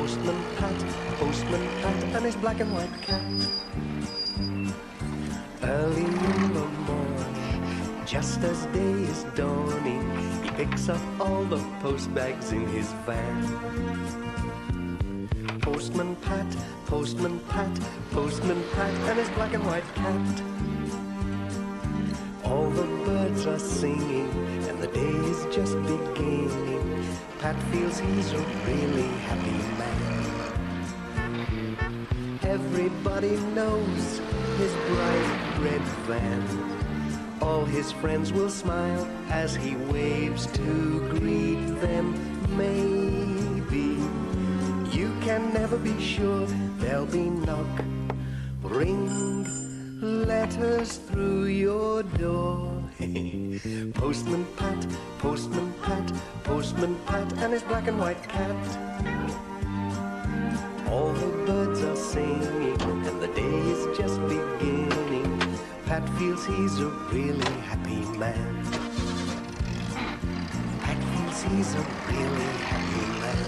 Postman Pat, and his black and white cat. Early in the morning, just as day is dawning, he picks up all the post bags in his van. Postman Pat, Postman Pat, Postman Pat, and his black and white cat. All the birds are singing, and the day is just beginning. Pat feels he's a really happy man. Everybody knows his bright red van. All his friends will smile as he waves to greet them. Maybe you can never be sure. There'll be knock, ring, letters through your door. Postman Pat, Postman Pat, Postman Pat, and his black and white cat. All the birds are singing, and the day is just beginning. Pat feels he's a really happy man. Pat feels he's a really happy man.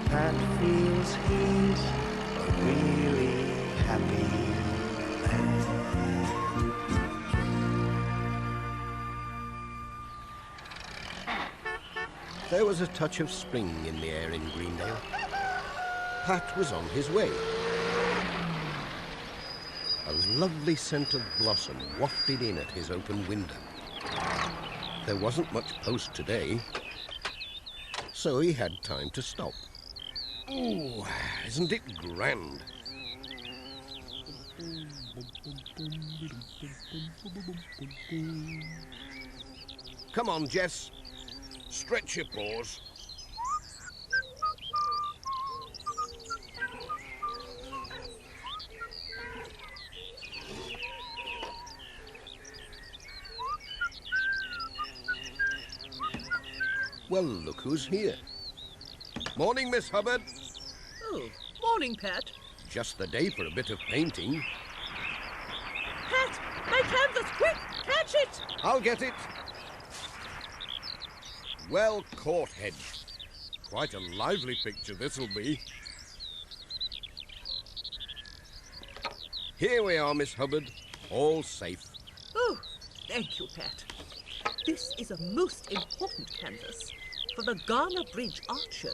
Pat feels he's a really happy man. There was a touch of spring in the air in Greendale. Pat was on his way. A lovely scent of blossom wafted in at his open window. There wasn't much post today, so he had time to stop. Ooh, isn't it grand? Come on, Jess. Stretch your paws. Well, look who's here. Morning, Miss Hubbard. Oh, morning, Pat. Just the day for a bit of painting. Pat, my canvas, quick, catch it! I'll get it. Well caught, Head. Quite a lively picture this'll be. Here we are, Miss Hubbard. All safe. Oh, thank you, Pat. This is a most important canvas for the Garner Bridge Art Show.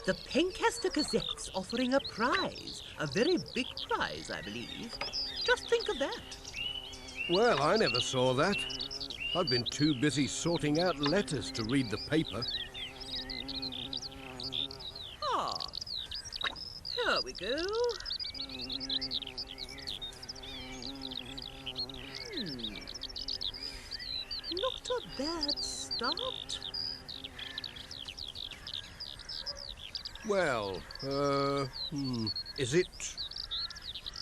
The Pencaster Gazette's offering a prize, a very big prize, I believe. Just think of that. Well, I never saw that. I've been too busy sorting out letters to read the paper. Ah, here we go. Not a bad start. Well, is it...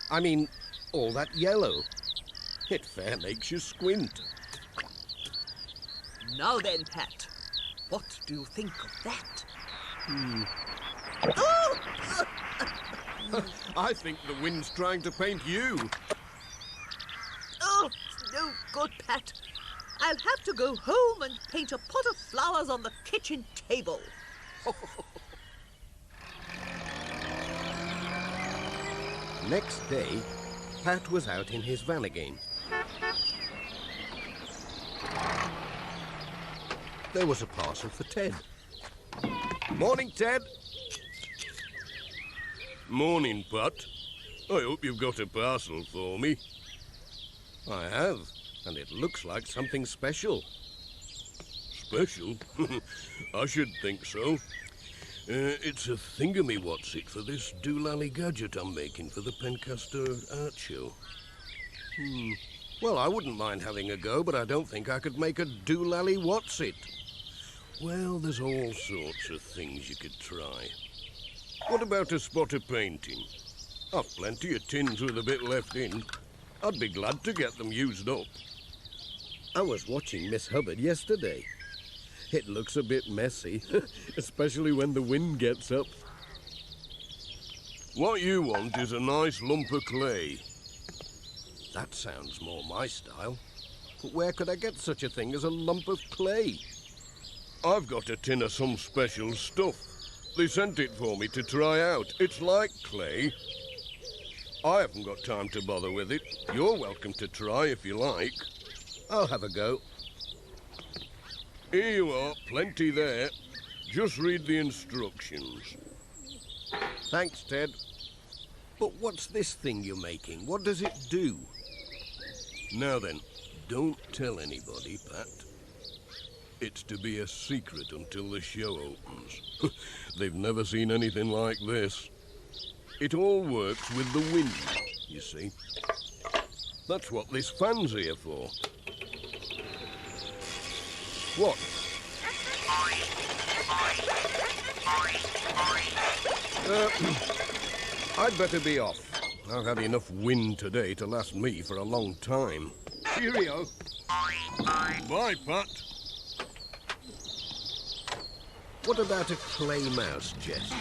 I mean, all that yellow. It fair makes you squint. Now then, Pat, what do you think of that? I think the wind's trying to paint you. Oh, no good, Pat. I'll have to go home and paint a pot of flowers on the kitchen table. Next day, Pat was out in his van again. There was a parcel for Ted. Morning, Ted. Morning, Pat. I hope you've got a parcel for me. I have, and it looks like something special. Special? I should think so. It's a thingammy-what's-it for this doolally gadget I'm making for the Pencaster Art Show. Well, I wouldn't mind having a go, but I don't think I could make a doolally what's-it. Well, there's all sorts of things you could try. What about a spot of painting? I've plenty of tins with a bit left in. I'd be glad to get them used up. I was watching Miss Hubbard yesterday. It looks a bit messy, especially when the wind gets up. What you want is a nice lump of clay. That sounds more my style. But where could I get such a thing as a lump of clay? I've got a tin of some special stuff. They sent it for me to try out. It's like clay. I haven't got time to bother with it. You're welcome to try if you like. I'll have a go. Here you are, plenty there. Just read the instructions. Thanks, Ted. But what's this thing you're making? What does it do? Now then, don't tell anybody, Pat. It's to be a secret until the show opens. They've never seen anything like this. It all works with the wind, you see. That's what this fan's here for. What? I'd better be off. I've had enough wind today to last me for a long time. Cheerio. Bye, Pat. What about a clay mouse, Jess?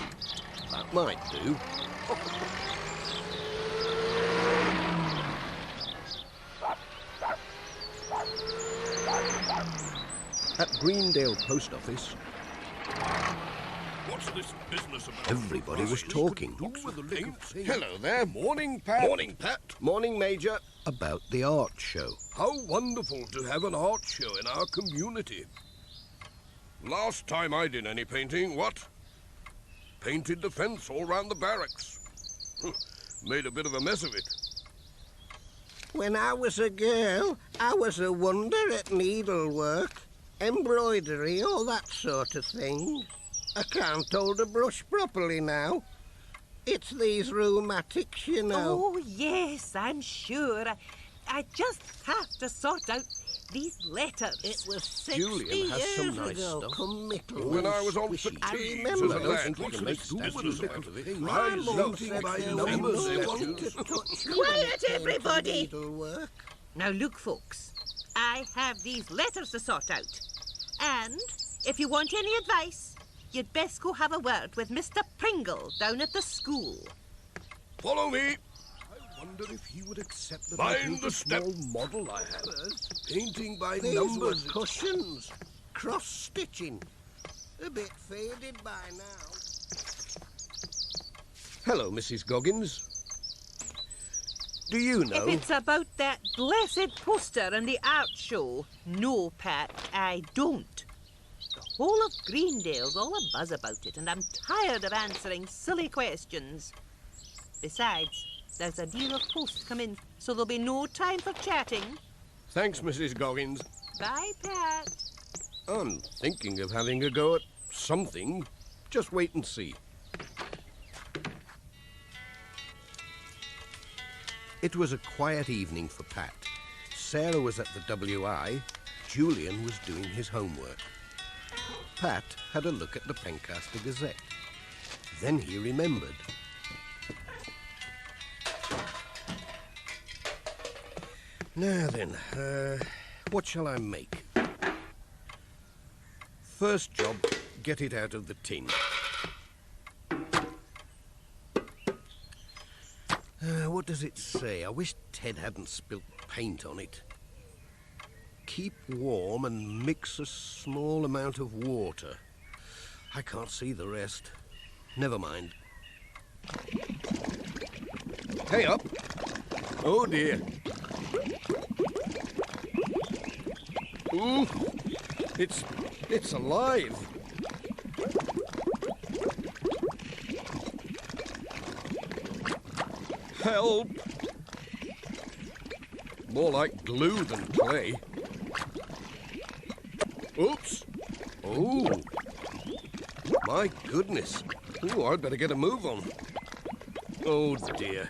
That might do. At Greendale Post Office, What's this business about? everybody was talking. Hello there. Morning, Pat. Morning, Pat. Morning, Major. About the art show. How wonderful to have an art show in our community. Last time I did any painting, what? Painted the fence all round the barracks. Made a bit of a mess of it. When I was a girl, I was a wonder at needlework, embroidery, all that sort of thing. I can't hold a brush properly now. It's these rheumatics, you know. Oh, yes, I'm sure. I just have to sort out these letters. It was 60 Julian has some years nice ago, stuff. committal. When I was on squishy. fatigues I as remember. a I don't lad, think we what's can this make business statues about? out of it. My I mum love said by there numbers was no one statues. to touch me Quiet, when it came to everybody. needlework. Now, look, folks, I have these letters to sort out. And if you want any advice, you'd best go have a word with Mr. Pringle down at the school. Follow me. I wonder if he would accept that Mind I built the a step. small model I had. Painting by These numbers. were cushions, cross-stitching. A bit faded by now. Hello, Mrs. Goggins. Do you know? If it's about that blessed poster and the art show, no, Pat, I don't. The whole of Greendale's all a buzz about it, and I'm tired of answering silly questions. Besides, there's a deal of post come in, so there'll be no time for chatting. Thanks, Mrs. Goggins. Bye, Pat. I'm thinking of having a go at something. Just wait and see. It was a quiet evening for Pat. Sarah was at the WI. Julian was doing his homework. Pat had a look at the Pencaster Gazette. Then he remembered. Now then, what shall I make? First job, get it out of the tin. What does it say? I wish Ted hadn't spilt paint on it. Keep warm and mix a small amount of water. I can't see the rest. Never mind. Hey up! Oh dear. Ooh, it's alive. Help! More like glue than clay. Oops! Oh! My goodness! Ooh, I'd better get a move on. Oh dear.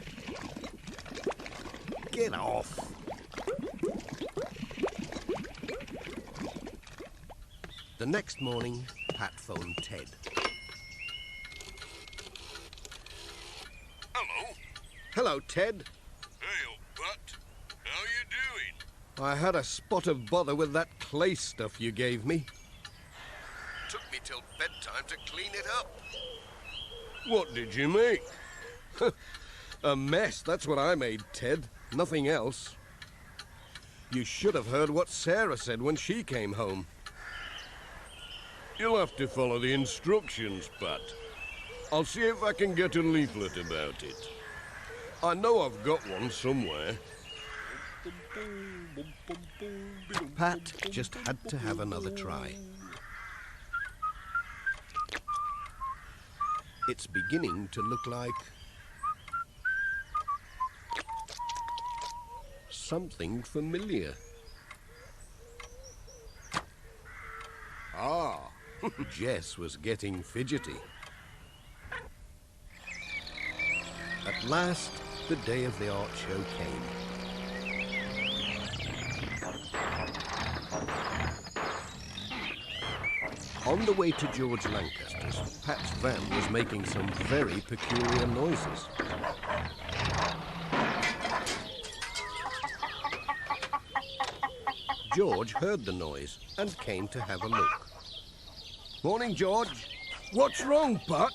Get off! The next morning, Pat phoned Ted. Hello. Hello, Ted. Hey, old Pat. How you doing? I had a spot of bother with that clay stuff you gave me. Took me till bedtime to clean it up. What did you make? A mess, that's what I made, Ted. Nothing else. You should have heard what Sarah said when she came home. You'll have to follow the instructions, Pat. I'll see if I can get a leaflet about it. I know I've got one somewhere. Pat just had to have another try. It's beginning to look like something familiar. Ah, Jess was getting fidgety. At last, the day of the art show came. On the way to George Lancaster's, Pat's van was making some very peculiar noises. George heard the noise and came to have a look. Morning, George. What's wrong, Pat?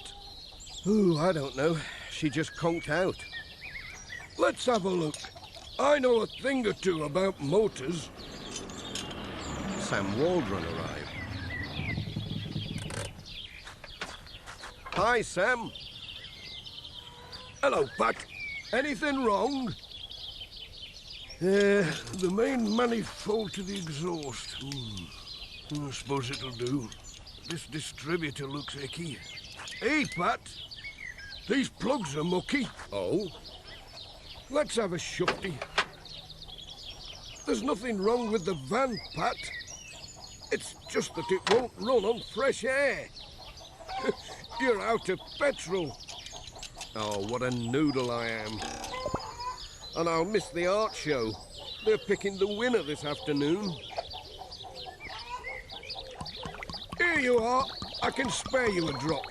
Ooh, I don't know. She just conked out. Let's have a look. I know a thing or two about motors. Sam Waldron arrived. Hi, Sam. Hello, Pat. Anything wrong? The main manifold to the exhaust. I suppose it'll do. This distributor looks icky. Hey, Pat. These plugs are mucky. Oh? Let's have a shufty. There's nothing wrong with the van, Pat. It's just that it won't run on fresh air. You're out of petrol. Oh, what a noodle I am. And I'll miss the art show. They're picking the winner this afternoon. Here you are. I can spare you a drop.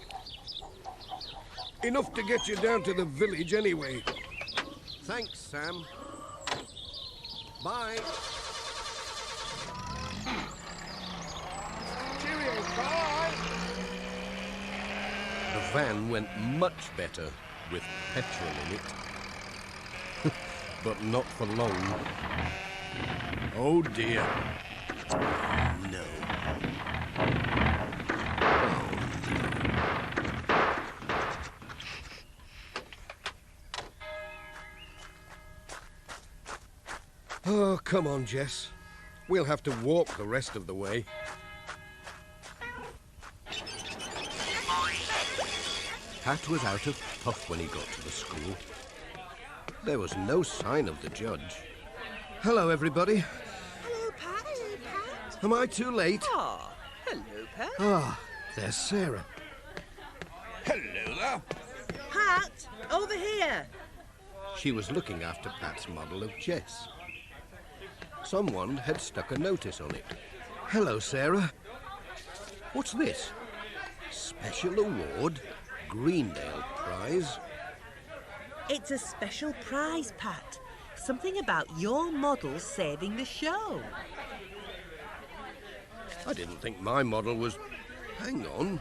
Enough to get you down to the village anyway. Thanks, Sam. Bye. Cheerio, bye. The van went much better with petrol in it. But not for long. Oh, dear. No. Oh, come on, Jess. We'll have to walk the rest of the way. Pat was out of puff when he got to the school. There was no sign of the judge. Hello, everybody. Hello, Pat. Hello, Pat. Am I too late? Ah, hello, Pat. Ah, there's Sarah. Hello there. Pat, over here. She was looking after Pat's model of Jess. Someone had stuck a notice on it. Hello, Sarah. What's this? Special award? Greendale prize? It's a special prize, Pat. Something about your model saving the show. I didn't think my model was... Hang on.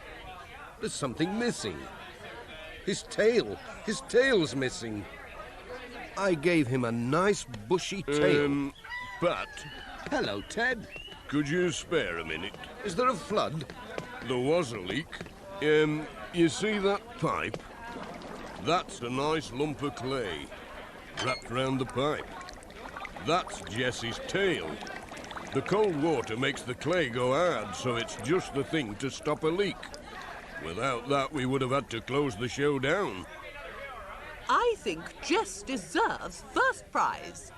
There's something missing. His tail. His tail's missing. I gave him a nice bushy tail. Pat, Hello, Ted. could you spare a minute? Is there a flood? There was a leak. You see that pipe? That's a nice lump of clay wrapped round the pipe. That's Jessie's tail. The cold water makes the clay go hard, so it's just the thing to stop a leak. Without that, we would have had to close the show down. I think Jess deserves first prize.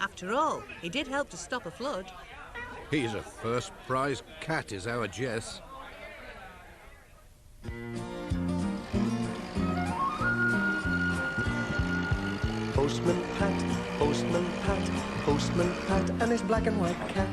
After all, he did help to stop a flood. He's a first prize cat, is our Jess. Postman Pat, Postman Pat, Postman Pat, and his black and white cat.